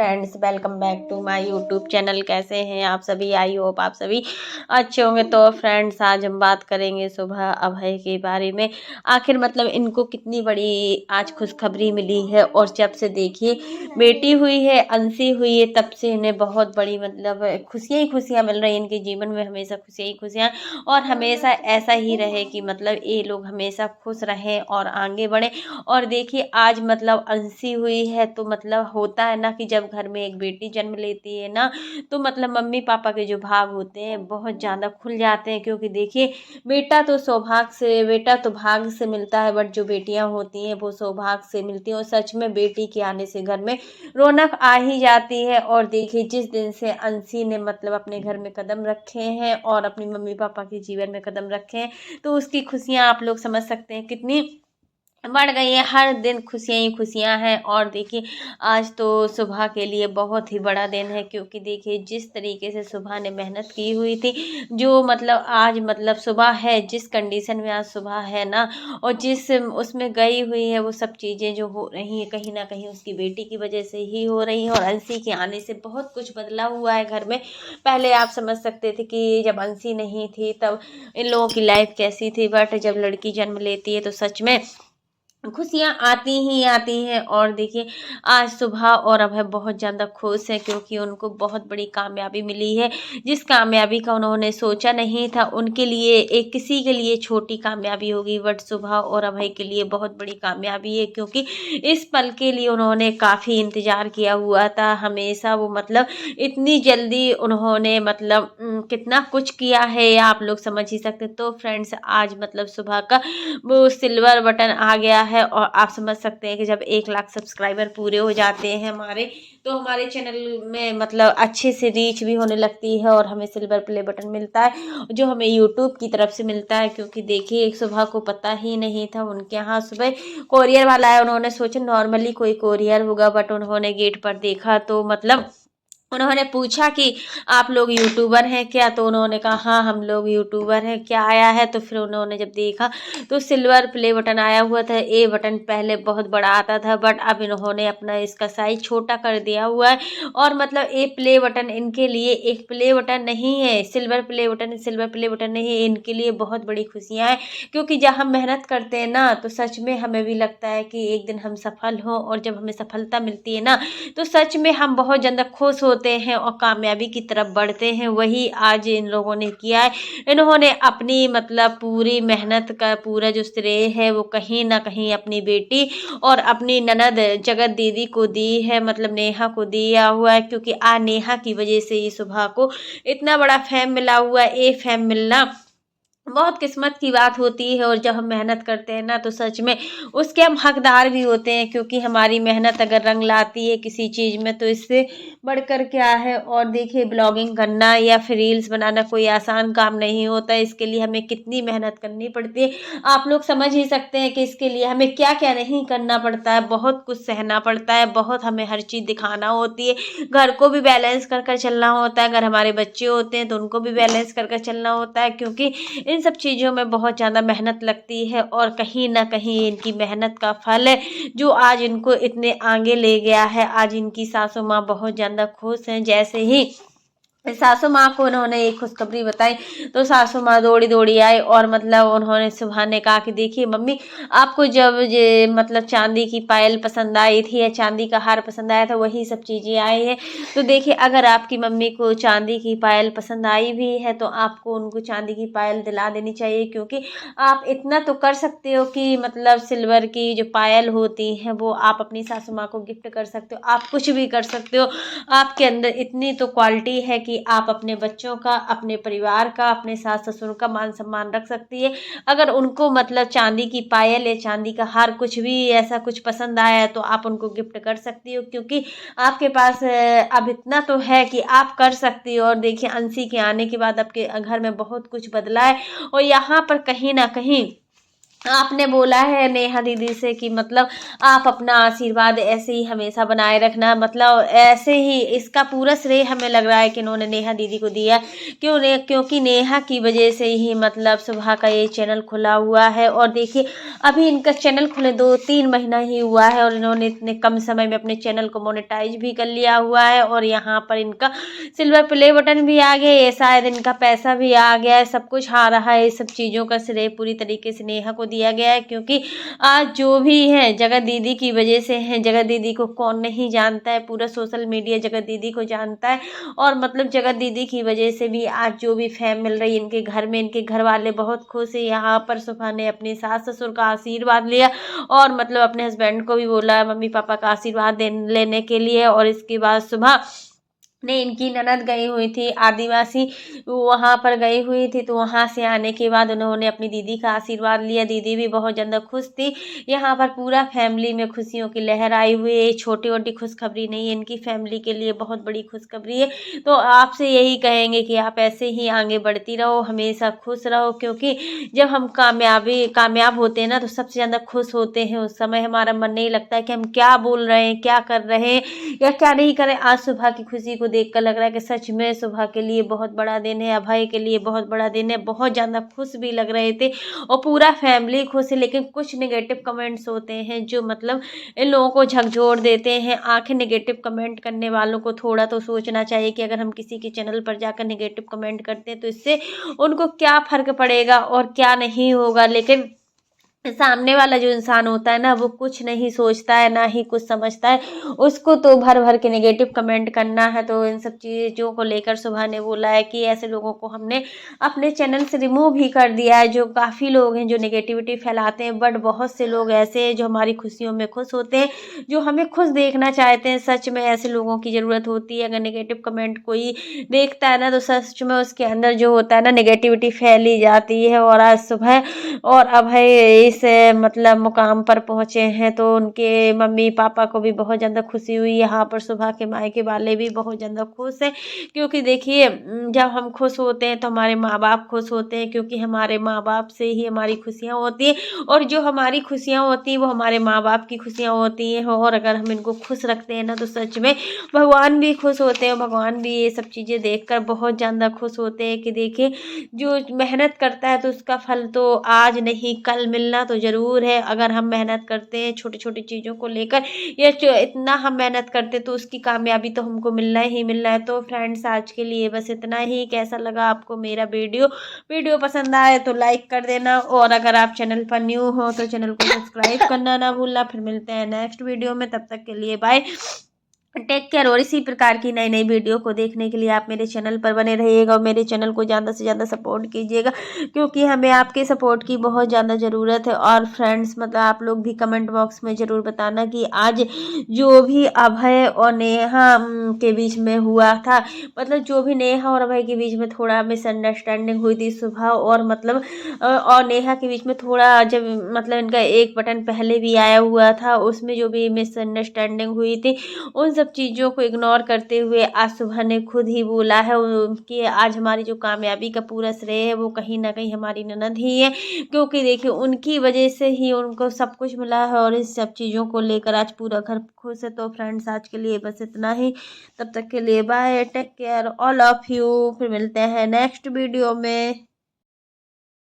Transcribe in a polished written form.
Friends, welcome back to my YouTube channel. कैसे हैं आप सभी? आई होप आप सभी अच्छे होंगे। तो फ्रेंड्स, आज हम बात करेंगे सुबह अभय के बारे में। आखिर मतलब इनको कितनी बड़ी आज खुशखबरी मिली है। और जब से देखिए बेटी हुई है, अंशी हुई है, तब से इन्हें बहुत बड़ी मतलब खुशियाँ ही खुशियाँ मिल रही हैं। इनके जीवन में हमेशा खुशियाँ ही खुशियाँ, और हमेशा ऐसा ही रहे कि मतलब ये लोग हमेशा खुश रहें और आगे बढ़ें। और देखिए आज मतलब अंशी हुई है, तो मतलब होता है ना कि जब घर में एक बेटी जन्म लेती है ना, तो मतलब मम्मी पापा के जो भाग होते हैं बहुत ज़्यादा खुल जाते हैं। क्योंकि देखिए बेटा तो भाग से मिलता है, बट जो बेटियां होती हैं वो सौभाग्य से मिलती हैं। और सच में बेटी के आने से घर में रौनक आ ही जाती है। और देखिए जिस दिन से अंशी ने मतलब अपने घर में कदम रखे हैं और अपनी मम्मी पापा के जीवन में कदम रखे हैं, तो उसकी खुशियां आप लोग समझ सकते हैं कितनी बढ़ गई है। हर दिन खुशियाँ ही खुशियाँ हैं। और देखिए आज तो सुबह के लिए बहुत ही बड़ा दिन है, क्योंकि देखिए जिस तरीके से सुबह ने मेहनत की हुई थी, जो मतलब आज मतलब सुबह है, जिस कंडीशन में आज सुबह है ना, और जिस उसमें गई हुई है, वो सब चीज़ें जो हो रही हैं कहीं ना कहीं उसकी बेटी की वजह से ही हो रही हैं। और अंशी के आने से बहुत कुछ बदला हुआ है घर में। पहले आप समझ सकते थे कि जब अंशी नहीं थी तब इन लोगों की लाइफ कैसी थी, बट जब लड़की जन्म लेती है तो सच में खुशियाँ आती ही आती हैं। और देखिए आज सुबह और अभय बहुत ज़्यादा खुश हैं, क्योंकि उनको बहुत बड़ी कामयाबी मिली है। जिस कामयाबी का उन्होंने सोचा नहीं था, उनके लिए एक किसी के लिए छोटी कामयाबी होगी, बट सुबह और अभय के लिए बहुत बड़ी कामयाबी है। क्योंकि इस पल के लिए उन्होंने काफ़ी इंतज़ार किया हुआ था। हमेशा वो मतलब इतनी जल्दी उन्होंने मतलब कितना कुछ किया है, आप लोग समझ ही सकते। तो फ्रेंड्स आज मतलब सुबह का वो सिल्वर बटन आ गया है। और आप समझ सकते हैं कि जब 1 लाख सब्सक्राइबर पूरे हो जाते हैं हमारे, तो हमारे चैनल में मतलब अच्छे से रीच भी होने लगती है और हमें सिल्वर प्ले बटन मिलता है, जो हमें यूट्यूब की तरफ से मिलता है। क्योंकि देखिए एक सुबह को पता ही नहीं था, उनके यहाँ सुबह कोरियर वाला आया। उन्होंने सोचा नॉर्मली कोई कोरियर होगा, बट उन्होंने गेट पर देखा तो मतलब उन्होंने पूछा कि आप लोग यूट्यूबर हैं क्या? तो उन्होंने कहा हाँ हम लोग यूट्यूबर हैं, क्या आया है? तो फिर उन्होंने जब देखा तो सिल्वर प्ले बटन आया हुआ था। ए बटन पहले बहुत बड़ा आता था, बट अब इन्होंने अपना इसका साइज छोटा कर दिया हुआ है। और मतलब ए प्ले बटन इनके लिए एक प्ले बटन नहीं है, सिल्वर प्ले बटन नहीं है, इनके लिए बहुत बड़ी खुशियाँ हैं। क्योंकि जब हम मेहनत करते हैं ना, तो सच में हमें भी लगता है कि एक दिन हम सफल हों। और जब हमें सफलता मिलती है ना, तो सच में हम बहुत ज़्यादा खुश होते हैं और कामयाबी की तरफ बढ़ते हैं। वही आज इन लोगों ने किया है। इन्होंने अपनी मतलब पूरी मेहनत का पूरा जो श्रेय है वो कहीं ना कहीं अपनी बेटी और अपनी ननद जगत दीदी को दी है, मतलब नेहा को दिया हुआ है। क्योंकि आज नेहा की वजह से ही सुबह को इतना बड़ा फेम मिला हुआ है। ये फेम मिलना बहुत किस्मत की बात होती है। और जब हम मेहनत करते हैं ना, तो सच में उसके हम हकदार भी होते हैं। क्योंकि हमारी मेहनत अगर रंग लाती है किसी चीज़ में, तो इससे बढ़कर क्या है। और देखिए ब्लॉगिंग करना या फिर रील्स बनाना कोई आसान काम नहीं होता है। इसके लिए हमें कितनी मेहनत करनी पड़ती है, आप लोग समझ ही सकते हैं कि इसके लिए हमें क्या क्या नहीं करना पड़ता है। बहुत कुछ सहना पड़ता है, बहुत हमें हर चीज़ दिखाना होती है, घर को भी बैलेंस कर कर चलना होता है। अगर हमारे बच्चे होते हैं तो उनको भी बैलेंस कर कर चलना होता है। क्योंकि इन सब चीज़ों में बहुत ज़्यादा मेहनत लगती है। और कहीं ना कहीं इनकी मेहनत का फल है जो आज इनको इतने आगे ले गया है। आज इनकी सासू माँ बहुत ज़्यादा खुश हैं। जैसे ही सासू माँ को उन्होंने एक खुशखबरी बताई, तो सासू माँ दौड़ी दौड़ी आई। और मतलब उन्होंने सुबह ने कहा कि देखिए मम्मी, आपको जब ये मतलब चांदी की पायल पसंद आई थी या चांदी का हार पसंद आया था, वही सब चीज़ें आई है। तो देखिए अगर आपकी मम्मी को चांदी की पायल पसंद आई भी है, तो आपको उनको चांदी की पायल दिला देनी चाहिए। क्योंकि आप इतना तो कर सकते हो कि मतलब सिल्वर की जो पायल होती है वो आप अपनी सासू माँ को गिफ्ट कर सकते हो। आप कुछ भी कर सकते हो, आपके अंदर इतनी तो क्वालिटी है कि आप अपने बच्चों का, अपने परिवार का, अपने सास ससुर का मान सम्मान रख सकती है। अगर उनको मतलब चांदी की पायल या चांदी का हार कुछ भी ऐसा कुछ पसंद आया है, तो आप उनको गिफ्ट कर सकती हो। क्योंकि आपके पास अब इतना तो है कि आप कर सकती हो। और देखिए अंशी के आने के बाद आपके घर में बहुत कुछ बदला है। और यहाँ पर कहीं ना कहीं आपने बोला है नेहा दीदी से कि मतलब आप अपना आशीर्वाद ऐसे ही हमेशा बनाए रखना, मतलब ऐसे ही इसका पूरा श्रेय हमें लग रहा है कि इन्होंने नेहा दीदी को दिया। क्योंकि नेहा की वजह से ही मतलब सुबह का ये चैनल खुला हुआ है। और देखिए अभी इनका चैनल खुले 2-3 महीना ही हुआ है और इन्होंने इतने कम समय में अपने चैनल को मोनेटाइज भी कर लिया हुआ है। और यहाँ पर इनका सिल्वर प्ले बटन भी आ गया, ये शायद इनका पैसा भी आ गया है, सब कुछ आ रहा है। इस सब चीज़ों का श्रेय पूरी तरीके से नेहा को दिया गया है, क्योंकि आज जो भी है जगत दीदी की वजह से है। जगत दीदी को कौन नहीं जानता है, पूरा सोशल मीडिया जगत दीदी को जानता है। और मतलब जगत दीदी की वजह से भी आज जो भी फेम मिल रही है इनके घर में, इनके घर वाले बहुत खुश है। यहाँ पर सुबह ने अपने सास ससुर का आशीर्वाद लिया और मतलब अपने हस्बैंड को भी बोला मम्मी पापा का आशीर्वाद लेने के लिए। और इसके बाद सुबह ने इनकी ननद गई हुई थी आदिवासी, वहाँ पर गई हुई थी, तो वहाँ से आने के बाद उन्होंने अपनी दीदी का आशीर्वाद लिया। दीदी भी बहुत ज़्यादा खुश थी। यहाँ पर पूरा फैमिली में खुशियों की लहर आई हुई है। छोटी छोटी खुशखबरी नहीं है, इनकी फैमिली के लिए बहुत बड़ी खुशखबरी है। तो आपसे यही कहेंगे कि आप ऐसे ही आगे बढ़ती रहो, हमेशा खुश रहो, क्योंकि जब हम कामयाब होते हैं ना तो सबसे ज़्यादा खुश होते हैं। उस समय हमारा मन नहीं लगता है कि हम क्या बोल रहे हैं, क्या कर रहे हैं या क्या नहीं करें। आज सुबह की खुशी को देखकर लग रहा है कि सच में सुबह के लिए बहुत बड़ा दिन है, अभय के लिए बहुत बड़ा दिन है। बहुत ज़्यादा खुश भी लग रहे थे और पूरा फैमिली खुश है। लेकिन कुछ नेगेटिव कमेंट्स होते हैं जो मतलब इन लोगों को झकझोर देते हैं। आखिर नेगेटिव कमेंट करने वालों को थोड़ा तो सोचना चाहिए कि अगर हम किसी के चैनल पर जाकर नेगेटिव कमेंट करते हैं तो इससे उनको क्या फ़र्क पड़ेगा और क्या नहीं होगा। लेकिन सामने वाला जो इंसान होता है ना वो कुछ नहीं सोचता है, ना ही कुछ समझता है, उसको तो भर भर के नेगेटिव कमेंट करना है। तो इन सब चीज़ों को लेकर सुबह ने बोला है कि ऐसे लोगों को हमने अपने चैनल से रिमूव भी कर दिया है। जो काफ़ी लोग हैं जो नेगेटिविटी फैलाते हैं, बट बहुत से लोग ऐसे हैं जो हमारी खुशियों में खुश होते हैं, जो हमें खुश देखना चाहते हैं। सच में ऐसे लोगों की ज़रूरत होती है। अगर नेगेटिव कमेंट कोई देखता है ना तो सच में उसके अंदर जो होता है ना नेगेटिविटी फैली जाती है। और आज सुबह और अभय इस मतलब मुकाम पर पहुँचे हैं तो उनके मम्मी पापा को भी बहुत ज़्यादा खुशी हुई। यहाँ पर सुबह के मायके वाले भी बहुत ज़्यादा खुश हैं, क्योंकि देखिए जब हम खुश होते हैं तो हमारे माँ बाप खुश होते हैं, क्योंकि हमारे माँ बाप से ही हमारी खुशियाँ होती हैं। और जो हमारी खुशियाँ होती हैं वो हमारे माँ बाप की खुशियाँ होती हैं। और अगर हम इनको खुश रखते हैं ना तो सच में भगवान भी खुश होते हैं। भगवान भी ये सब चीज़ें देखकर बहुत ज़्यादा खुश होते हैं कि देखिए जो मेहनत करता है तो उसका फल तो आज नहीं कल मिलना तो ज़रूर है। अगर हम मेहनत करते हैं छोटी छोटी चीज़ों को लेकर या इतना हम मेहनत करते तो उसकी कामयाबी तो हमको मिलना ही मिलना है। तो फ्रेंड्स आज के लिए बस इतना ही। कैसा लगा आपको मेरा वीडियो पसंद आए तो लाइक कर देना, और अगर आप चैनल पर न्यू हो तो चैनल को सब्सक्राइब करना ना भूलना। फिर मिलते हैं नेक्स्ट वीडियो में, तब तक के लिए बाय, टेक केयर। और इसी प्रकार की नई नई वीडियो को देखने के लिए आप मेरे चैनल पर बने रहिएगा और मेरे चैनल को ज़्यादा से ज़्यादा सपोर्ट कीजिएगा, क्योंकि हमें आपके सपोर्ट की बहुत ज़्यादा ज़रूरत है। और फ्रेंड्स मतलब आप लोग भी कमेंट बॉक्स में ज़रूर बताना कि आज जो भी अभय और नेहा के बीच में हुआ था, मतलब जो भी नेहा और अभय के बीच में थोड़ा मिसअंडरस्टैंडिंग हुई थी सुबह, और मतलब और नेहा के बीच में थोड़ा जब मतलब इनका एक बटन पहले भी आया हुआ था उसमें जो भी मिसअंडरस्टैंडिंग हुई थी, उन सब चीज़ों को इग्नोर करते हुए आज सुबह ने खुद ही बोला है कि आज हमारी जो कामयाबी का पूरा श्रेय है वो कहीं ना कहीं हमारी ननद ही है, क्योंकि देखिए उनकी वजह से ही उनको सब कुछ मिला है। और इस सब चीज़ों को लेकर आज पूरा घर खुश है। तो फ्रेंड्स आज के लिए बस इतना ही, तब तक के लिए bye, take care all of you. फिर मिलते हैं नेक्स्ट वीडियो में।